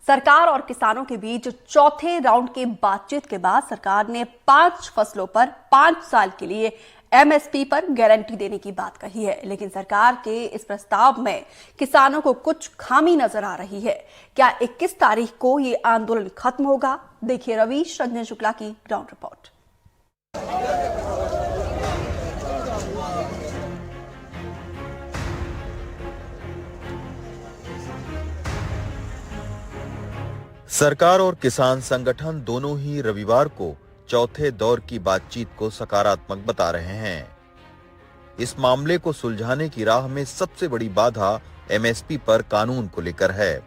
सरकार और किसानों के बीच चौथे राउंड की बातचीत के बाद सरकार ने 5 फसलों पर 5 साल के लिए एमएसपी पर गारंटी देने की बात कही है। लेकिन सरकार के इस प्रस्ताव में किसानों को कुछ खामी नजर आ रही है। क्या 21 तारीख को ये आंदोलन खत्म होगा? देखिए रवीश रंजन शुक्ला की ग्राउंड रिपोर्ट। सरकार और किसान संगठन दोनों ही रविवार को चौथे दौर की बातचीत को सकारात्मक बता रहे हैं। इस मामले को सुलझाने की राह में सबसे बड़ी बाधा एमएसपी पर कानून को लेकर है।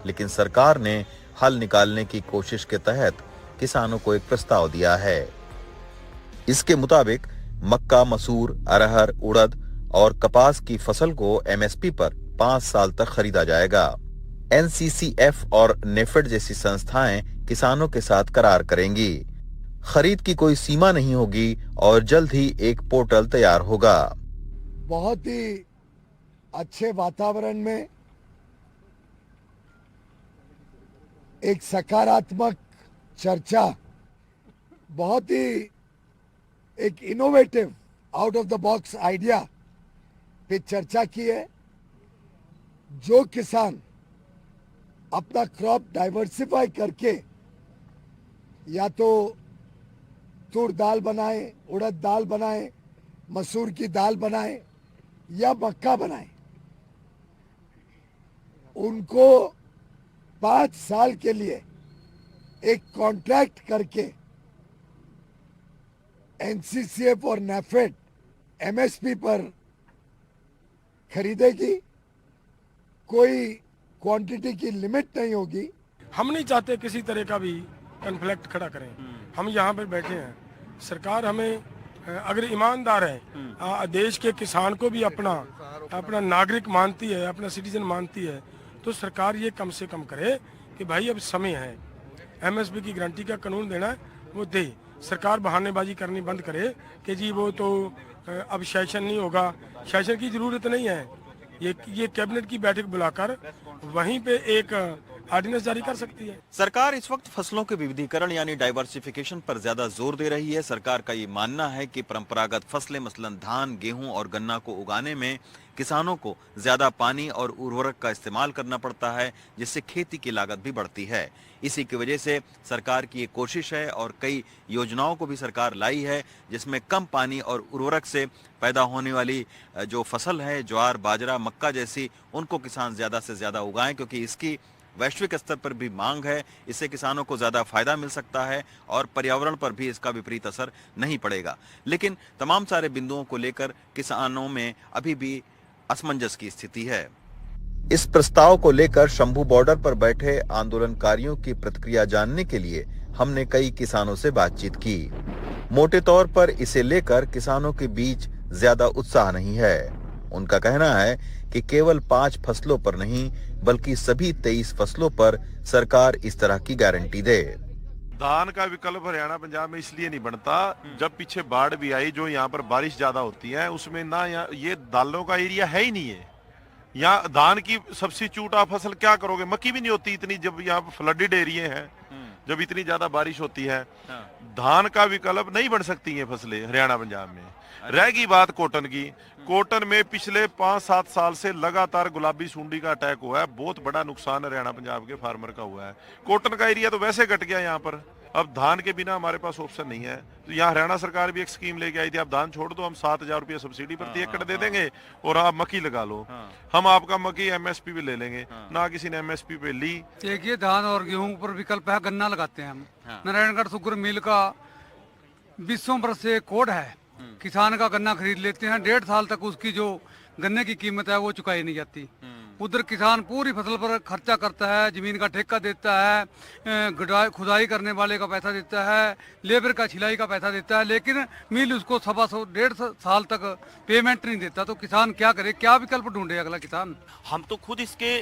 लेकिन सरकार ने हल निकालने की कोशिश के तहत किसानों को एक प्रस्ताव दिया है। इसके मुताबिक मक्का, मसूर, अरहर, उड़द और कपास की फसल को एमएसपी पर 5 साल तक खरीदा जाएगा। एनसीसीएफ और नेफेड जैसी संस्थाएं किसानों के साथ करार करेंगी। खरीद की कोई सीमा नहीं होगी और जल्द ही एक पोर्टल तैयार होगा। बहुत ही अच्छे वातावरण में एक सकारात्मक चर्चा, बहुत ही एक innovative out of the box idea पे चर्चा की है। जो किसान अपना क्रॉप डाइवर्सिफाई करके या तो तूर दाल बनाए, उड़द दाल बनाए, मसूर की दाल बनाए या मक्का बनाए, उनको 5 साल के लिए एक कॉन्ट्रैक्ट करके एनसीसीएफ और नेफेड एमएसपी पर खरीदेगी। कोई क्वांटिटी की लिमिट नहीं होगी। हम नहीं चाहते किसी तरह का भी कन्फ्लिक्ट खड़ा करें। हम यहाँ पर बैठे हैं, सरकार हमें अगर ईमानदार है, देश के किसान को भी अपना नागरिक मानती है, अपना सिटीजन मानती है, तो सरकार ये कम से कम करे कि भाई अब समय है, एमएसपी की गारंटी का कानून देना है वो दे। सरकार बहानेबाजी करनी बंद करे कि जी वो तो अब सेशन नहीं होगा। सेशन की जरूरत नहीं है। ये कैबिनेट की बैठक बुलाकर वहीं पे एक ऑर्डिनेंस जारी कर सकती है। सरकार इस वक्त फसलों के विविधीकरण यानी डाइवर्सिफिकेशन पर ज्यादा जोर दे रही है। सरकार का ये मानना है कि परंपरागत फसलें मसलन धान, गेहूं और गन्ना को उगाने में किसानों को ज्यादा पानी और उर्वरक का इस्तेमाल करना पड़ता है, जिससे खेती की लागत भी बढ़ती है। इसी की वजह से सरकार की ये कोशिश है और कई योजनाओं को भी सरकार लाई है, जिसमें कम पानी और उर्वरक से पैदा होने वाली जो फसल है, ज्वार, बाजरा, मक्का जैसी, उनको किसान ज्यादा से ज्यादा उगाएं, क्योंकि इसकी वैश्विक स्तर पर भी मांग है। इससे किसानों को ज्यादा फायदा मिल सकता है और पर्यावरण पर भी इसका विपरीत असर नहीं पड़ेगा। लेकिन तमाम सारे बिंदुओं को लेकर किसानों में अभी भी असमंजस की स्थिति है। इस प्रस्ताव को लेकर शंभू बॉर्डर पर बैठे आंदोलनकारियों की प्रतिक्रिया जानने के लिए हमने कई किसानों से बातचीत की। मोटे तौर पर इसे लेकर किसानों के बीच ज्यादा उत्साह नहीं है। उनका कहना है कि केवल 5 फसलों पर नहीं बल्कि सभी 23 फसलों पर सरकार इस तरह की गारंटी दे। धान का विकल्प हरियाणा पंजाब में इसलिए नहीं बनता, जब पीछे बाढ़ भी आई, जो यहाँ पर बारिश ज्यादा होती है, उसमें ना ये दालों का एरिया है ही नहीं है। यहाँ धान की सब्स्टिट्यूट आप फसल क्या करोगे? मक्की भी नहीं होती इतनी, जब यहाँ पर फ्लडेड एरिया है, जब इतनी ज्यादा बारिश होती है। धान का विकल्प नहीं बन सकती है फसलें हरियाणा पंजाब में। रहेगी बात कॉटन की, कॉटन में पिछले 5-7 साल से लगातार गुलाबी सुंडी का अटैक हुआ है। बहुत बड़ा नुकसान हरियाणा पंजाब के फार्मर का हुआ है। कॉटन का एरिया तो वैसे घट गया यहाँ पर। अब धान के बिना हमारे पास ऑप्शन नहीं है। तो यहाँ हरियाणा सरकार भी एक स्कीम लेके आई थी, आप धान छोड़ दो, हम 7,000 रुपये सब्सिडी प्रति एकड़ दे देंगे और आप मक्की लगा लो। हम आपका मक्की एमएसपी पे ले लेंगे। ना किसी ने एमएसपी पे ली। एक ये धान और गेहूं पर विकल्प है, गन्ना लगाते हैं हम। नारायणगढ़ शुगर मिल का 20 वर्ष से कोड है। किसान का गन्ना खरीद लेते हैं, 1.5 साल तक उसकी जो गन्ने की कीमत है वो चुकाई नहीं जाती। उधर किसान पूरी फसल पर खर्चा करता है, जमीन का ठेका देता है, खुदाई करने वाले का पैसा देता है, लेबर का छिलाई का पैसा देता है, लेकिन मिल उसको 1.25 साल तक पेमेंट नहीं देता। तो किसान क्या करे? क्या विकल्प ढूंढे अगला किसान? हम तो खुद इसके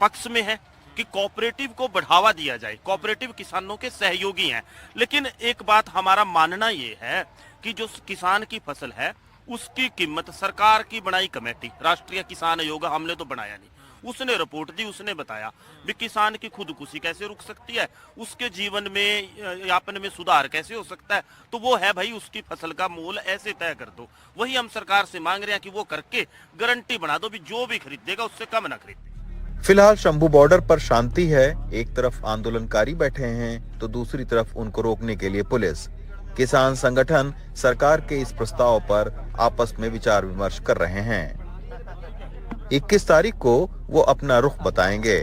पक्ष में है कि कोऑपरेटिव को बढ़ावा दिया जाए। कोऑपरेटिव किसानों के सहयोगी हैं, लेकिन एक बात हमारा मानना ये है कि जो किसान की फसल है उसकी कीमत सरकार की बनाई कमेटी, राष्ट्रीय किसान आयोग, हमने तो बनाया नहीं, उसने रिपोर्ट दी, उसने बताया भी किसान की खुदकुशी कैसे रुक सकती है, उसके जीवन में यापन में सुधार कैसे हो सकता है। तो वो है भाई, उसकी फसल का मूल ऐसे तय कर दो। वही हम सरकार से मांग रहे हैं कि वो करके गारंटी बना दो भी जो भी खरीदेगा उससे कम ना खरीदे। फिलहाल शंभू बॉर्डर पर शांति है। एक तरफ आंदोलनकारी बैठे हैं तो दूसरी तरफ उनको रोकने के लिए पुलिस। किसान संगठन सरकार के इस प्रस्ताव पर आपस में विचार विमर्श कर रहे हैं। 21 तारीख को वो अपना रुख बताएंगे।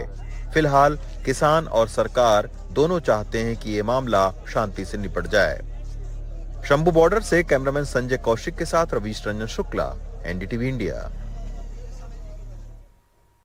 फिलहाल किसान और सरकार दोनों चाहते हैं कि ये मामला शांति से निपट जाए। शंभू बॉर्डर से कैमरामैन संजय कौशिक के साथ रवीश रंजन शुक्ला, एनडीटीवी इंडिया।